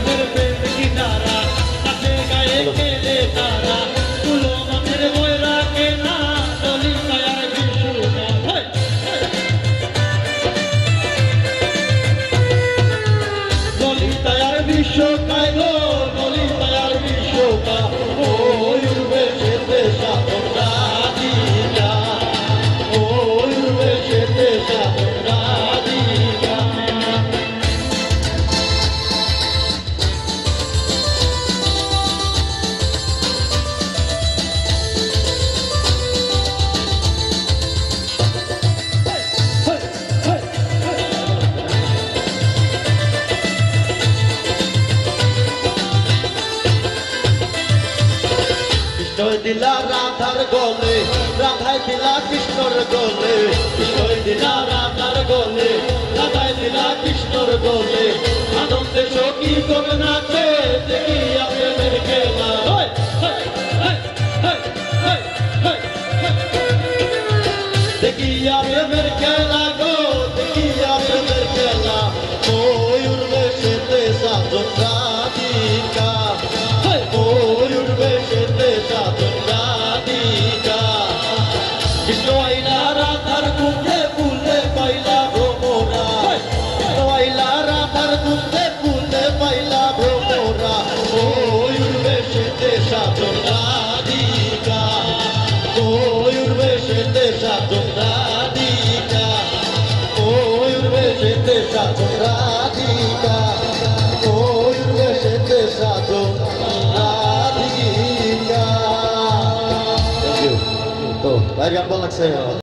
মাছের প্রেম কিনারা কাছে গায়ে খেলে তারা তুলো মাছের বয়রা কেনা দলি কায়ার বিশু দলি তায়ার বিশ্ব কাইলো দলি তায়ার বিশ্ব কা ওই উড়বে সেতে সাতরা দিলা ওই উড়বে সেতে সাতরা দিলা দিলা রাধার গলে রাধাই দিলা কৃষ্ণর গলে কৃষ্ণই দিলা রাধার গলে রাধাই দিলা কৃষ্ণর গলে আনন্দে সখী করে নাচে দেখিয়া প্রেমের খেলা দেখিয়া প্রেমের খেলা গো দেখিয়া প্রেমের খেলা ওই উড়বে সেতে সাজন রাধিকা ওই উড়বে সেতে সাজন রাধিকা কৃষ্ণ আইলা রাধার কুঞ্জে ফুলে পাইলা ভ্রমরা কৃষ্ণ আইলা রাধার কুঞ্জে ফুলে পাইলা ভ্রমরা ওই উড়বে সেতে সাজন রাধিকা ওই উড়বে সেতে সাজন রাধিকা ওই উড়বে সেতে সাজন রাধিকা ওই উড়বে সেতে সাজন রাধিকা। তো ভাই কেমন লাগছে?